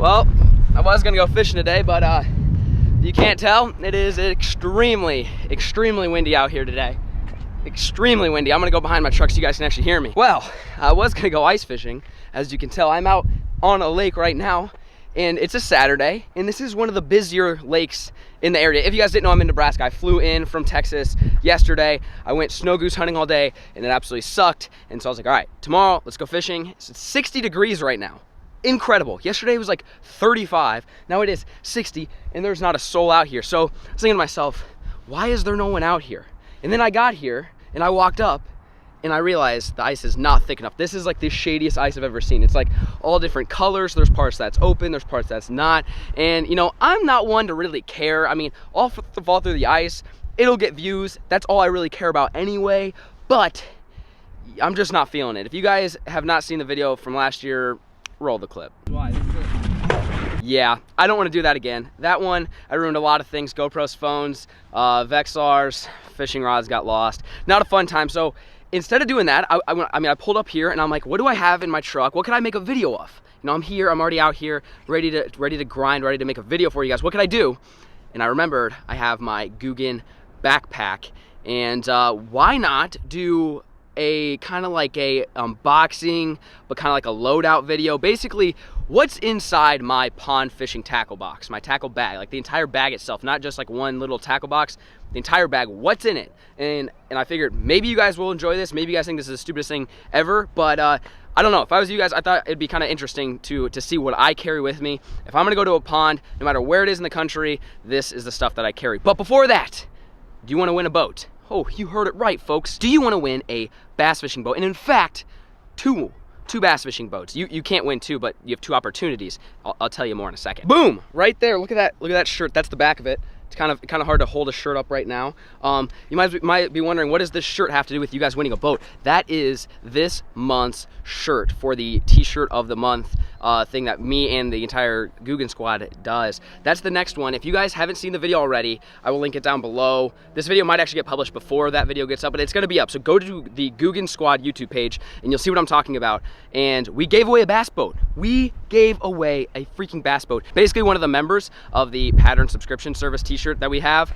Well, I was gonna go fishing today, but you can't tell, it is extremely windy out here today. Extremely windy. I'm gonna go behind my truck so you guys can actually hear me. Well, I was gonna go ice fishing. As you can tell, I'm out on a lake right now, and it's a Saturday, and this is one of the busier lakes in the area. If you guys didn't know, I'm in Nebraska. I flew in from Texas yesterday. I went snow goose hunting all day, and it absolutely sucked. And so I was like, all right, tomorrow, let's go fishing. It's 60 degrees right now. Incredible. Yesterday was like 35, now it is 60, and there's not a soul out here. So I was thinking to myself, why is there no one out here? And then I got here, and I walked up, and I realized the ice is not thick enough. This is like the shadiest ice I've ever seen. It's like all different colors. There's parts that's open, there's parts that's not. And you know, I'm not one to really care. I mean, I'll fall through the ice, it'll get views. That's all I really care about anyway, but I'm just not feeling it. If you guys have not seen the video from last year, roll the clip. Why? Yeah, I don't want to do that again. That one, I ruined a lot of things. GoPros, phones, Vexars, fishing rods got lost. Not a fun time. So instead of doing that, I pulled up here and I'm like, what do I have in my truck? What can I make a video of? You know, I'm here, I'm already out here, ready to grind, ready to make a video for you guys. What can I do? And I remembered I have my Googan backpack, and why not do a kind of like a unboxing, but kind of like a loadout video. Basically, what's inside my pond fishing tackle box, my tackle bag, like the entire bag itself, not just like one little tackle box, the entire bag, what's in it. And I figured maybe you guys will enjoy this, maybe you guys think this is the stupidest thing ever, but I don't know. If I was you guys, I thought it'd be kind of interesting to see what I carry with me. If I'm gonna go to a pond, no matter where it is in the country, this is the stuff that I carry. But before that, do you want to win a boat? Oh, you heard it right, folks. Do you want to win a bass fishing boat? And in fact, two bass fishing boats. You can't win two, but you have two opportunities. I'll tell you more in a second. Boom! Right there. Look at that shirt. That's the back of it. It's kind of hard to hold a shirt up right now. You might be wondering, what does this shirt have to do with you guys winning a boat? That is this month's shirt for the t-shirt of the month thing that me and the entire Googan squad does. That's the next one. If you guys haven't seen the video already, I will link it down below. This video might actually get published before that video gets up, but it's gonna be up. So go to the Googan squad YouTube page and you'll see what I'm talking about. And we gave away a bass boat. We gave away a freaking bass boat. Basically, one of the members of the Pattern subscription service t-shirt that we have,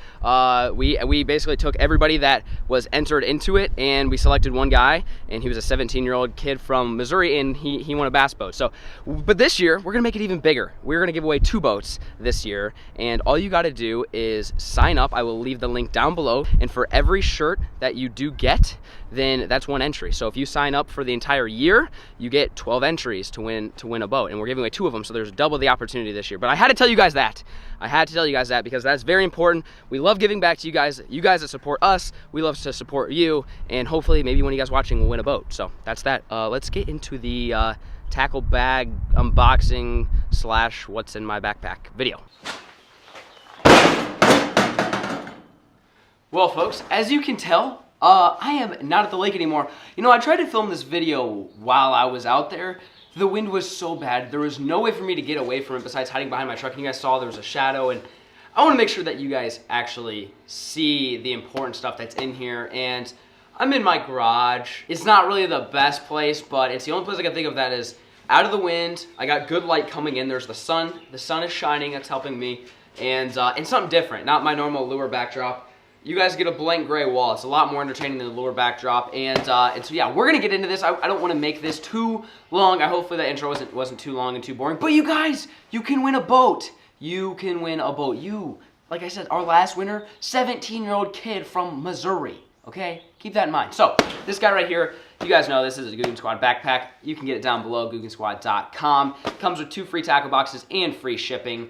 we basically took everybody that was entered into it, and we selected one guy, and he was a 17-year-old kid from Missouri, and he won a bass boat. So, but this year, we're gonna make it even bigger. We're gonna give away 2 boats this year, and all you gotta do is sign up. I will leave the link down below, and for every shirt that you do get, then that's 1 entry. So if you sign up for the entire year, you get 12 entries to win a boat, and we're giving away 2 of them, so there's double the opportunity this year. But I had to tell you guys that. I had to tell you guys that because that's very important. We love giving back to you guys. You guys that support us, we love to support you, and hopefully maybe one of you guys watching will win a boat. So that's that. Let's get into the tackle bag unboxing / what's in my backpack video. Well, folks, as you can tell, I am not at the lake anymore. You know, I tried to film this video while I was out there. The wind was so bad, there was no way for me to get away from it besides hiding behind my truck. And you guys saw there was a shadow, and I want to make sure that you guys actually see the important stuff that's in here. And I'm in my garage. It's not really the best place, but it's the only place I can think of that is out of the wind. I got good light coming in. There's the sun. The sun is shining. That's helping me. And something different, not my normal lure backdrop. You guys get a blank gray wall. It's a lot more entertaining than the lure backdrop. And so yeah, we're gonna get into this. I don't want to make this too long. Hopefully that intro wasn't too long and too boring. But you guys, you can win a boat. You can win a boat. You, like I said, our last winner, 17-year-old kid from Missouri. Okay, keep that in mind. So this guy right here, you guys know this is a Googan Squad backpack. You can get it down below, GooganSquad.com. It comes with 2 free tackle boxes and free shipping,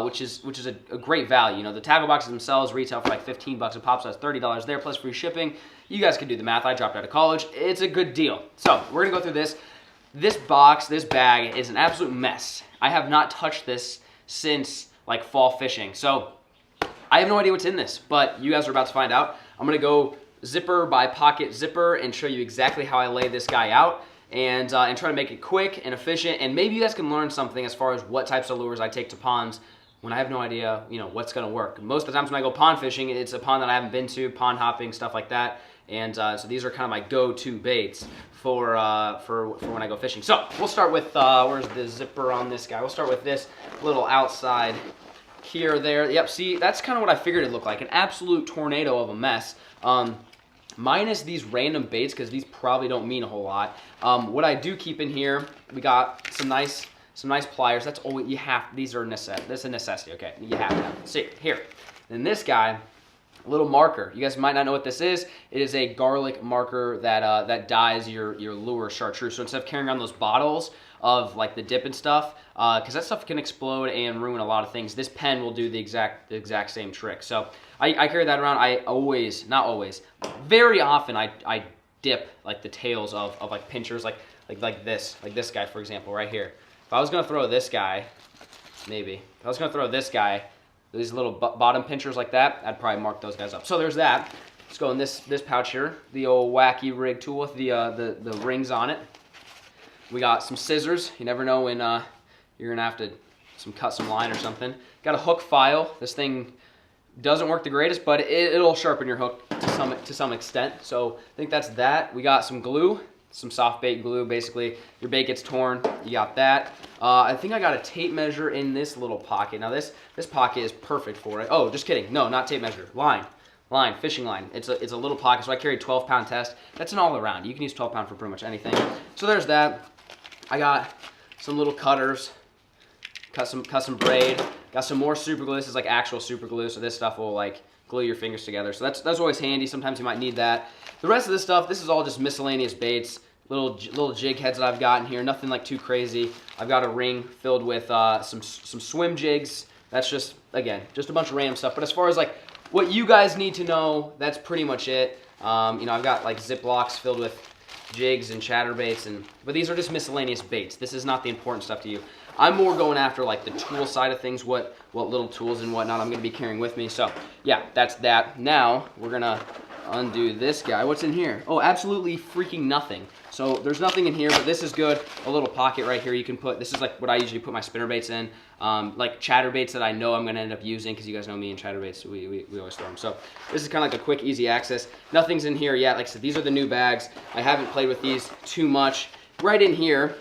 which is a great value. You know, the tackle boxes themselves retail for like $15 a pop, so that's $30 there plus free shipping. You guys can do the math. I dropped out of college. It's a good deal. So we're gonna go through this. This box, this bag is an absolute mess. I have not touched this since like fall fishing, so I have no idea what's in this, but you guys are about to find out. I'm gonna go zipper by pocket zipper and show you exactly how I lay this guy out, and try to make it quick and efficient, and maybe you guys can learn something as far as what types of lures I take to ponds when I have no idea, you know, what's gonna work. Most of the times when I go pond fishing, it's a pond that I haven't been to, pond hopping, stuff like that, and so these are kind of my go-to baits for when I go fishing. So we'll start with where's the zipper on this guy? We'll start with this little outside here, there. Yep, see, that's kind of what I figured it'd look like, an absolute tornado of a mess. Minus these random baits, because these probably don't mean a whole lot. What I do keep in here, we got some nice pliers. That's all you have. These are this is a necessity. Okay, you have to have it. See here. Then this guy, a little marker. You guys might not know what this is. It is a garlic marker that that dyes your lure chartreuse. So instead of carrying around those bottles of like the dip and stuff, because that stuff can explode and ruin a lot of things, this pen will do the exact same trick. So I carry that around. I always, not always, very often I dip like the tails of like pinchers, like this guy, for example, right here. If I was gonna throw this guy, maybe if I was gonna throw this guy, these little bottom pinchers like that, I'd probably mark those guys up. So there's that. Let's go in this pouch here, the old wacky rig tool with the rings on it. We got some scissors. You never know when you're gonna have to cut some line or something. Got a hook file. This thing doesn't work the greatest, but it'll sharpen your hook to some extent. So I think that's that. We got some glue, some soft bait glue. Basically, your bait gets torn, you got that. I think I got a tape measure in this little pocket. Now this pocket is perfect for it. Oh, just kidding. No, not tape measure. Line, fishing line. It's a little pocket, so I carry 12-pound test. That's an all around. You can use 12-pound for pretty much anything. So there's that. I got some little cutters, cut some braid. Got some more super glue. This is like actual super glue, so this stuff will like glue your fingers together. So that's always handy. Sometimes you might need that. The rest of this stuff, this is all just miscellaneous baits, little jig heads that I've got in here. Nothing like too crazy. I've got a ring filled with some swim jigs. That's just, again, just a bunch of random stuff. But as far as like what you guys need to know, that's pretty much it. You know, I've got like Ziplocs filled with jigs and chatterbaits, but these are just miscellaneous baits. This is not the important stuff to you. I'm more going after like the tool side of things, what little tools and whatnot I'm going to be carrying with me. So yeah, that's that. Now we're going to undo this guy. What's in here? Oh, absolutely freaking nothing. So there's nothing in here, but this is good. A little pocket right here you can put. This is like what I usually put my spinner baits in, like chatterbaits that I know I'm going to end up using, because you guys know me and chatterbaits, we always throw them. So this is kind of like a quick, easy access. Nothing's in here yet. Like I said, these are the new bags. I haven't played with these too much. Right in here,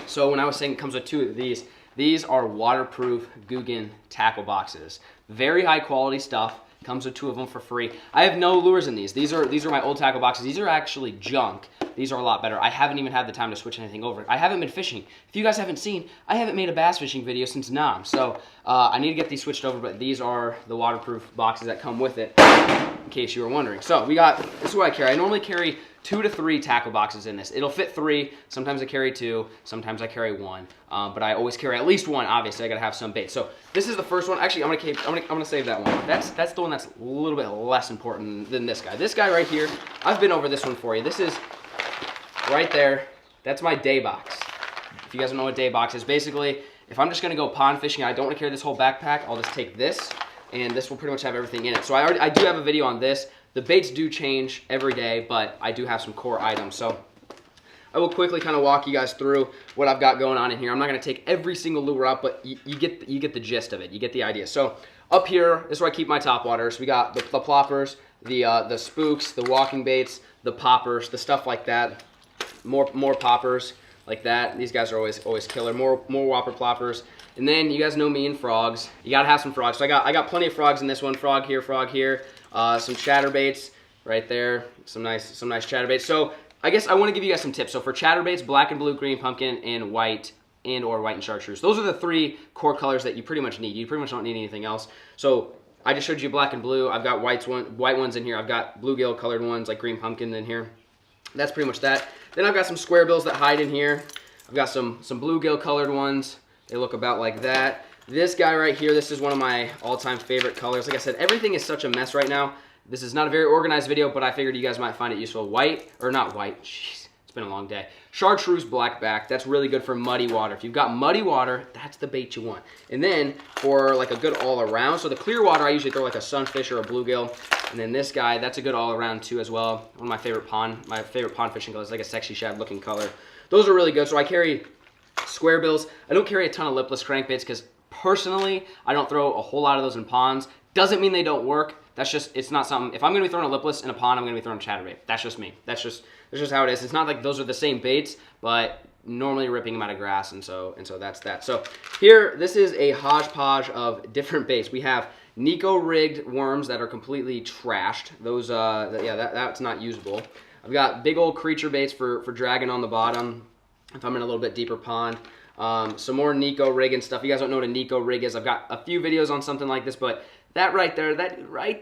so when I was saying it comes with two of these are waterproof Googan tackle boxes. Very high quality stuff. Comes with two of them for free. I have no lures in these. These are my old tackle boxes. These are actually junk. These are a lot better. I haven't even had the time to switch anything over. I haven't been fishing. If you guys haven't seen, I haven't made a bass fishing video since Nam. So I need to get these switched over, but these are the waterproof boxes that come with it, in case you were wondering. So this is what I carry. I normally carry 2 to 3 tackle boxes in this. It'll fit 3. Sometimes I carry 2. Sometimes I carry 1. But I always carry at least 1. Obviously, I gotta have some bait. So this is the first one. Actually, I'm gonna save that one. That's the one that's a little bit less important than this guy. This guy right here, I've been over this one for you. This is right there. That's my day box. If you guys don't know what day box is, basically, if I'm just gonna go pond fishing and I don't want to carry this whole backpack, I'll just take this, and this will pretty much have everything in it. So I do have a video on this. The baits do change every day, but I do have some core items. So I will quickly kind of walk you guys through what I've got going on in here. I'm not going to take every single lure out, but you get the gist of it. You get the idea. So up here, this is where I keep my top waters. We got the ploppers, the spooks, the walking baits, the poppers, the stuff like that. More poppers like that. These guys are always killer. More whopper ploppers. And then you guys know me and frogs. You gotta have some frogs. So I got plenty of frogs in this one. Frog here, frog here. Some chatterbaits right there. Some nice chatterbaits. So I guess I want to give you guys some tips. So for chatterbaits, black and blue, green pumpkin, and white or white and chartreuse. Those are the 3 core colors that you pretty much need. You pretty much don't need anything else. So I just showed you black and blue. I've got white ones in here. I've got bluegill colored ones like green pumpkin in here. That's pretty much that. Then I've got some square bills that hide in here. I've got some bluegill colored ones. They look about like that. This guy right here, this is one of my all-time favorite colors. Like I said, everything is such a mess right now. This is not a very organized video, but I figured you guys might find it useful. Not white, jeez, it's been a long day. Chartreuse blackback, that's really good for muddy water. If you've got muddy water, that's the bait you want. And then for like a good all-around, so the clear water, I usually throw like a sunfish or a bluegill. And then this guy, that's a good all-around too as well. One of my favorite pond fishing colors, like a sexy shad looking color. Those are really good. So I carry square bills. I don't carry a ton of lipless crankbaits because personally, I don't throw a whole lot of those in ponds. Doesn't mean they don't work. that's just, it's not something, if I'm going to be throwing a lipless in a pond, I'm going to be throwing a chatterbait. That's just me. That's just how it is. It's not like those are the same baits, but normally ripping them out of grass, and so that's that. So here, this is a hodgepodge of different baits. We have Nico rigged worms that are completely trashed. Those, yeah, that's not usable. I've got big old creature baits for dragging on the bottom if I'm in a little bit deeper pond. Some more Nico rig and stuff. You guys don't know what a Nico rig is. I've got a few videos on something like this, but that right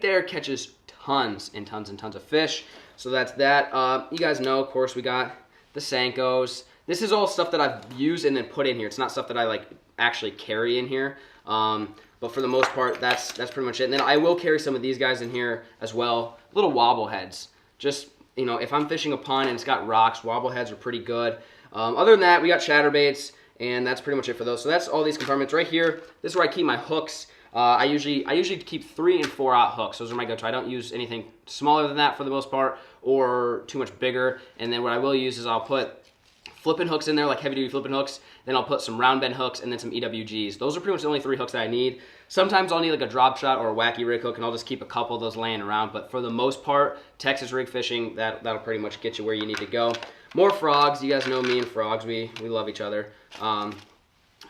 there catches tons and tons and tons of fish. So that's that. You guys know, of course, we got the Senkos. This is all stuff that I've used and then put in here. It's not stuff that I like actually carry in here. But for the most part, that's pretty much it. And then I will carry some of these guys in here as well. Little wobble heads. Just, you know, if I'm fishing a pond and it's got rocks, wobble heads are pretty good. Other than that, we got chatterbaits, and that's pretty much it for those. So that's all these compartments right here. This is where I keep my hooks. I usually keep 3 and 4 aught hooks. Those are my go-to. I don't use anything smaller than that for the most part, or too much bigger. And then what I will use is I'll put flipping hooks in there, like heavy-duty flipping hooks. Then I'll put some round bend hooks and then some EWGs. Those are pretty much the only 3 hooks that I need. Sometimes I'll need like a drop shot or a wacky rig hook, and I'll just keep a couple of those laying around. But for the most part, Texas rig fishing, that'll pretty much get you where you need to go. More frogs. You guys know me and frogs. We love each other.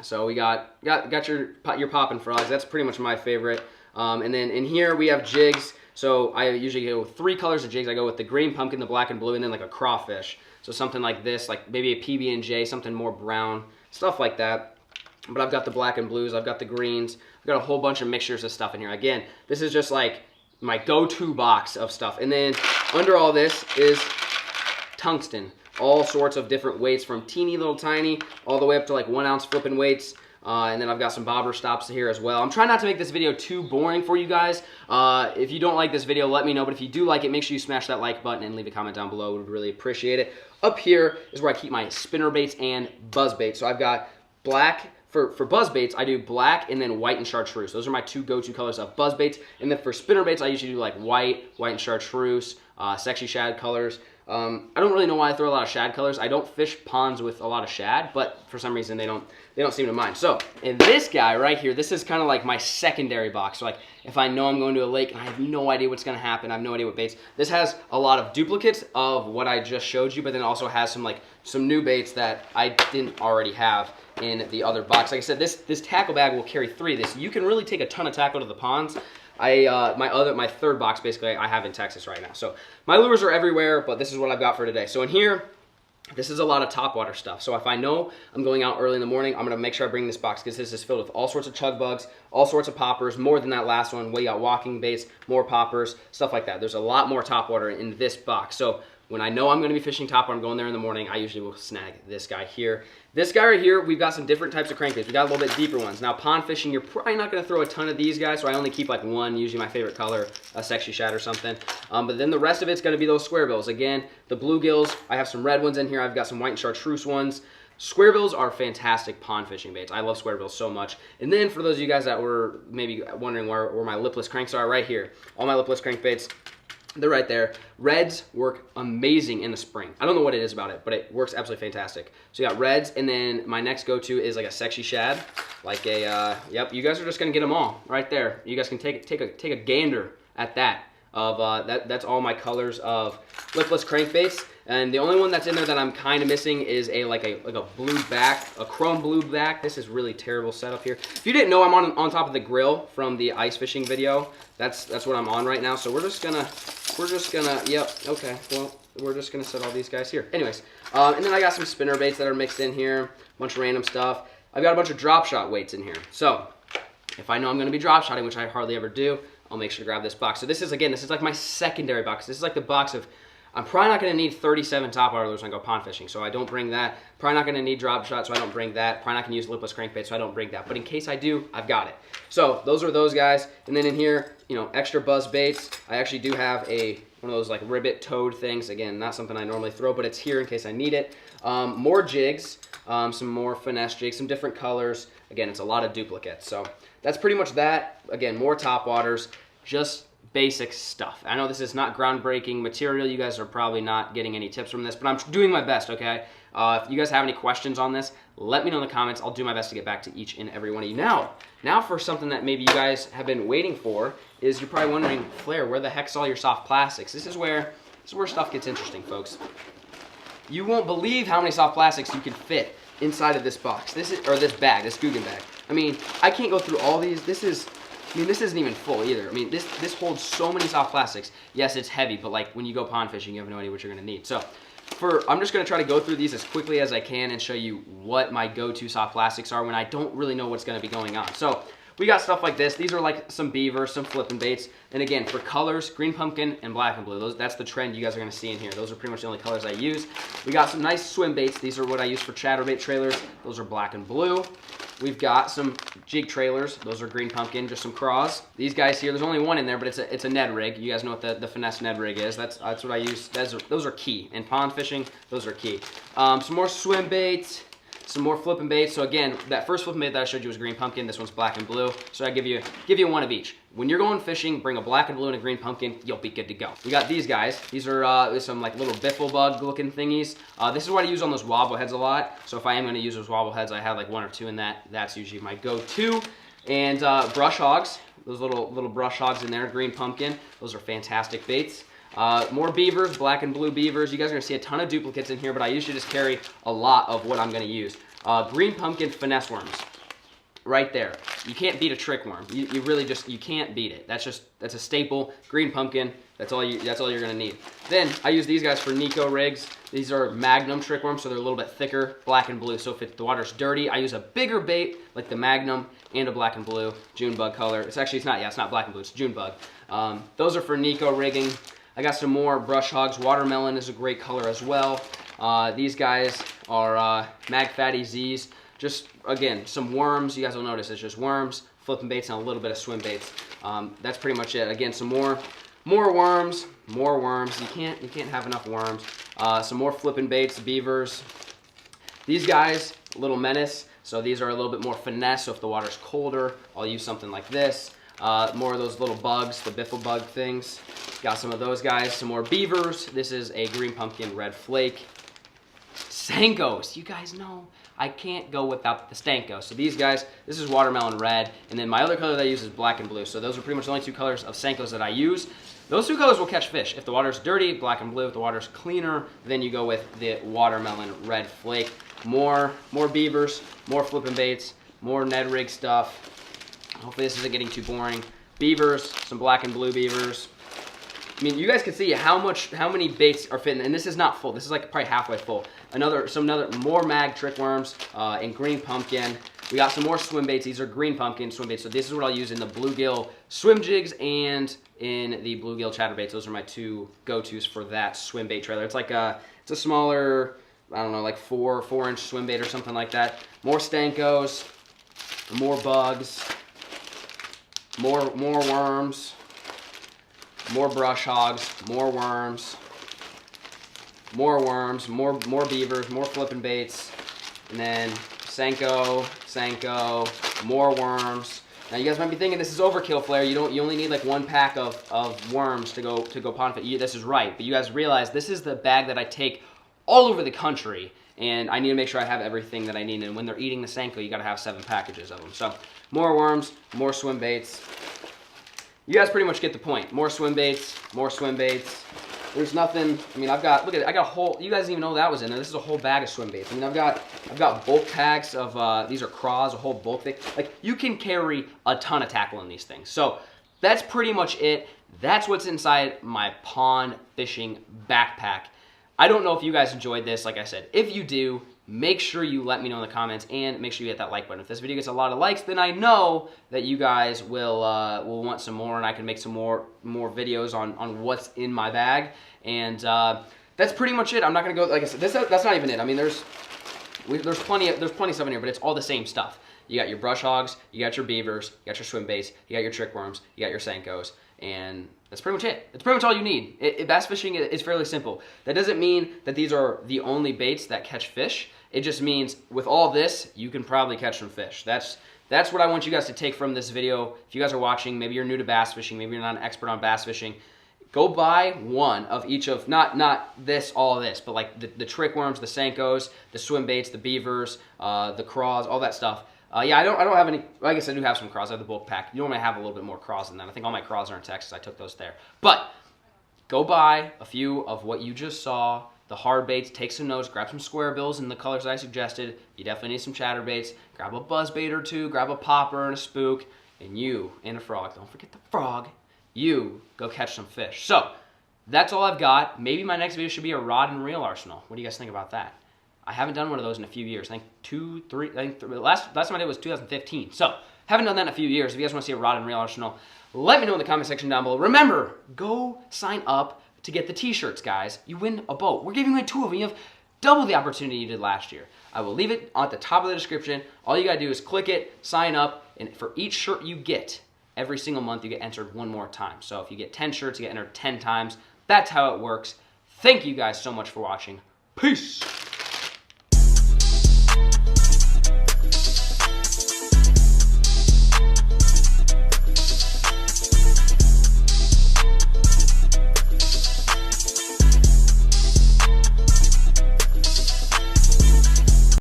So we got your popping frogs. That's pretty much my favorite. And then in here we have jigs. So I usually go with 3 colors of jigs. I go with the green pumpkin, the black and blue, and then like a crawfish. So something like this, like maybe a PB&J, something more brown, stuff like that. But I've got the black and blues, I've got the greens, I've got a whole bunch of mixtures of stuff in here. Again, this is just like my go-to box of stuff. And then under all this is tungsten. All sorts of different weights, from teeny little tiny all the way up to like 1 ounce flipping weights. And then I've got some bobber stops here as well. I'm trying not to make this video too boring for you guys. If you don't like this video, let me know. But if you do like it, make sure you smash that like button and leave a comment down below. Would really appreciate it. Up here is where I keep my spinner baits and buzz baits. So I've got black. For buzz baits, I do black and then white and chartreuse. Those are my 2 go-to colors of buzz baits. And then for spinner baits, I usually do like white and chartreuse, sexy shad colors. I don't really know why I throw a lot of shad colors. I don't fish ponds with a lot of shad, but for some reason they don't seem to mind. So, and this guy right here, this is kind of like my secondary box. So like, if I know I'm going to a lake and I have no idea what's gonna happen, I have no idea what baits. This has a lot of duplicates of what I just showed you, but then also has some new baits that I didn't already have in the other box. Like I said, this tackle bag will carry 3 of this. You can really take a ton of tackle to the ponds. My third box basically I have in Texas right now. So my lures are everywhere, but this is what I've got for today. So in here, this is a lot of topwater stuff. So if I know I'm going out early in the morning, I'm gonna make sure I bring this box, because this is filled with all sorts of chug bugs, all sorts of poppers, more than that last one. We got walking baits, more poppers, stuff like that. There's a lot more topwater in this box. So when I know I'm gonna be fishing topwater, I'm going there in the morning, I usually will snag this guy here. This guy right here, we've got some different types of crankbaits. We got a little bit deeper ones. Now pond fishing, you're probably not gonna throw a ton of these guys, so I only keep like 1, usually my favorite color, a sexy shad or something. But then the rest of it's gonna be those square bills. Again, the bluegills, I have some red ones in here. I've got some white and chartreuse ones. Square bills are fantastic pond fishing baits. I love square bills so much. And then for those of you guys that were maybe wondering where my lipless cranks are, right here. All my lipless crankbaits, they're right there. Reds work amazing in the spring. I don't know what it is about it, but it works absolutely fantastic. So you got reds, and then my next go-to is like a sexy shad, like a yep. You guys are just gonna get them all right there. You guys can take a gander at that. That's all my colors of lipless crankbaits. And the only one that's in there that I'm kind of missing is a blue back, a chrome blue back. This is really terrible setup here. If you didn't know, I'm on top of the grill from the ice fishing video. That's what I'm on right now. So we're just gonna, yep, okay. Well, we're just gonna set all these guys here. Anyways, and then I got some spinner baits that are mixed in here, a bunch of random stuff. I've got a bunch of drop shot weights in here. So if I know I'm gonna be drop shotting, which I hardly ever do, I'll make sure to grab this box. So this is like my secondary box. This is like the box of, I'm probably not going to need 37 topwater lures when I go pond fishing, so I don't bring that. Probably not going to need drop shot, so I don't bring that. Probably not going to use lipless crankbait, so I don't bring that. But in case I do, I've got it. So those are those guys. And then in here, you know, extra buzz baits. I actually do have one of those like ribbit toad things. Again, not something I normally throw, but it's here in case I need it. More jigs, some more finesse jigs, some different colors. Again, it's a lot of duplicates. So that's pretty much that. Again, more topwaters, just basic stuff. I know this is not groundbreaking material. You guys are probably not getting any tips from this, but I'm doing my best, okay? If you guys have any questions on this, let me know in the comments. I'll do my best to get back to each and every one of you. Now for something that maybe you guys have been waiting for, is you're probably wondering, Flair, where the heck's all your soft plastics? This is where stuff gets interesting, folks. You won't believe how many soft plastics you can fit inside of this box. This bag, this Googan bag. I mean, I can't go through all these. This isn't even full either. I mean, this holds so many soft plastics. Yes, it's heavy, but like when you go pond fishing, you have no idea what you're gonna need. So I'm just gonna try to go through these as quickly as I can and show you what my go-to soft plastics are when I don't really know what's gonna be going on. So we got stuff like this. These are like some beavers, some flipping baits. And again, for colors, green pumpkin and black and blue. That's the trend you guys are gonna see in here. Those are pretty much the only colors I use. We got some nice swim baits. These are what I use for chatterbait trailers. Those are black and blue. We've got some jig trailers. Those are green pumpkin, just some craws. These guys here, there's only one in there, but it's a Ned rig. You guys know what the finesse Ned rig is. That's what I use. Those are key. In pond fishing, those are key. Some more swim baits. Some more flipping baits. So again, that first flipping bait that I showed you was green pumpkin. This one's black and blue. So I give you one of each. When you're going fishing, bring a black and blue and a green pumpkin. You'll be good to go. We got these guys. These are some like little biffle bug looking thingies. This is what I use on those wobble heads a lot. So if I am going to use those wobble heads, I have like one or two in that. That's usually my go-to. And brush hogs. Those little brush hogs in there, green pumpkin. Those are fantastic baits. More beavers, black and blue beavers. You guys are going to see a ton of duplicates in here, but I usually just carry a lot of what I'm going to use. Green pumpkin finesse worms. Right there. You can't beat a trick worm. You really you can't beat it. That's a staple. Green pumpkin. That's all you're going to need. Then I use these guys for Nico rigs. These are Magnum trick worms, so they're a little bit thicker, black and blue. So if the water's dirty, I use a bigger bait like the Magnum and a black and blue June bug color. It's not black and blue. It's June bug. Those are for Nico rigging. I got some more brush hogs. Watermelon is a great color as well. These guys are Mag Fatty Z's. Just, again, some worms. You guys will notice it's just worms, flipping baits, and a little bit of swim baits. That's pretty much it. Again, some more worms, more worms. You can't have enough worms. Some more flipping baits, beavers. These guys, a little menace. So these are a little bit more finesse. So if the water's colder, I'll use something like this. More of those little bugs, the biffle bug things. Got some of those guys. Some more beavers. This is a green pumpkin red flake. Senkos. You guys know I can't go without the Stanko. So these guys, this is watermelon red, and then my other color that I use is black and blue. So those are pretty much the only two colors of Senkos that I use. Those two colors will catch fish. If the water's dirty, black and blue. If the water's cleaner, then you go with the watermelon red flake. More beavers, more flipping baits, more Ned rig stuff. Hopefully this isn't getting too boring. Beavers, some black and blue beavers. I mean, you guys can see how many baits are fitting, and this is not full. This is like probably halfway full. More mag trick worms and green pumpkin. We got some more swim baits. These are green pumpkin swim baits. So this is what I'll use in the bluegill swim jigs and in the bluegill chatterbaits. Those are my two go-tos for that swim bait trailer. It's like it's a smaller, I don't know, like 4-inch swim bait or something like that. More Stankos, more bugs, more worms. More brush hogs, more worms, more beavers, more flipping baits, and then Senko, more worms. Now you guys might be thinking this is overkill, Flair. You only need like one pack of worms to go pond fit. This is right, but you guys realize this is the bag that I take all over the country, and I need to make sure I have everything that I need. And when they're eating the Senko, you got to have 7 packages of them. So more worms, more swim baits. You guys pretty much get the point. More swim baits, more swim baits. There's nothing, I mean, look at it, I got a whole, you guys didn't even know that was in there. This is a whole bag of swim baits. I mean, I've got bulk packs of, these are craws, a whole bulk thing. Like, you can carry a ton of tackle in these things. So, that's pretty much it. That's what's inside my pond fishing backpack. I don't know if you guys enjoyed this, like I said. If you do, make sure you let me know in the comments, and make sure you hit that like button. If this video gets a lot of likes, then I know that you guys will want some more, and I can make some more videos on what's in my bag. And that's pretty much it. I'm not gonna go, like I said, that's not even it. I mean, there's plenty of stuff in here, but it's all the same stuff. You got your brush hogs, you got your beavers, you got your swim baits, you got your trick worms, you got your Senkos, and that's pretty much it. That's pretty much all you need. Bass fishing is fairly simple. That doesn't mean that these are the only baits that catch fish. It just means with all this, you can probably catch some fish. That's what I want you guys to take from this video. If you guys are watching, maybe you're new to bass fishing, maybe you're not an expert on bass fishing, go buy one of each of, not this, all of this, but like the trick worms, the Senkos, the swim baits, the beavers, the craws, all that stuff. Yeah, I don't have any. I guess I do have some craws. I have the bulk pack. You normally have a little bit more craws than that. I think all my craws are in Texas. I took those there. But go buy a few of what you just saw. The hard baits. Take some notes. Grab some square bills in the colors I suggested. You definitely need some chatterbaits. Grab a buzz bait or two. Grab a popper and a spook. And you and a frog. Don't forget the frog. You go catch some fish. So that's all I've got. Maybe my next video should be a rod and reel arsenal. What do you guys think about that? I haven't done one of those in a few years. I think last time I did was 2015. So, haven't done that in a few years. If you guys want to see a rod and reel arsenal, let me know in the comment section down below. Remember, go sign up to get the t-shirts, guys. You win a boat. We're giving away 2 of them. You have double the opportunity you did last year. I will leave it at the top of the description. All you gotta do is click it, sign up, and for each shirt you get, every single month you get entered 1 more time. So if you get 10 shirts, you get entered 10 times. That's how it works. Thank you guys so much for watching. Peace!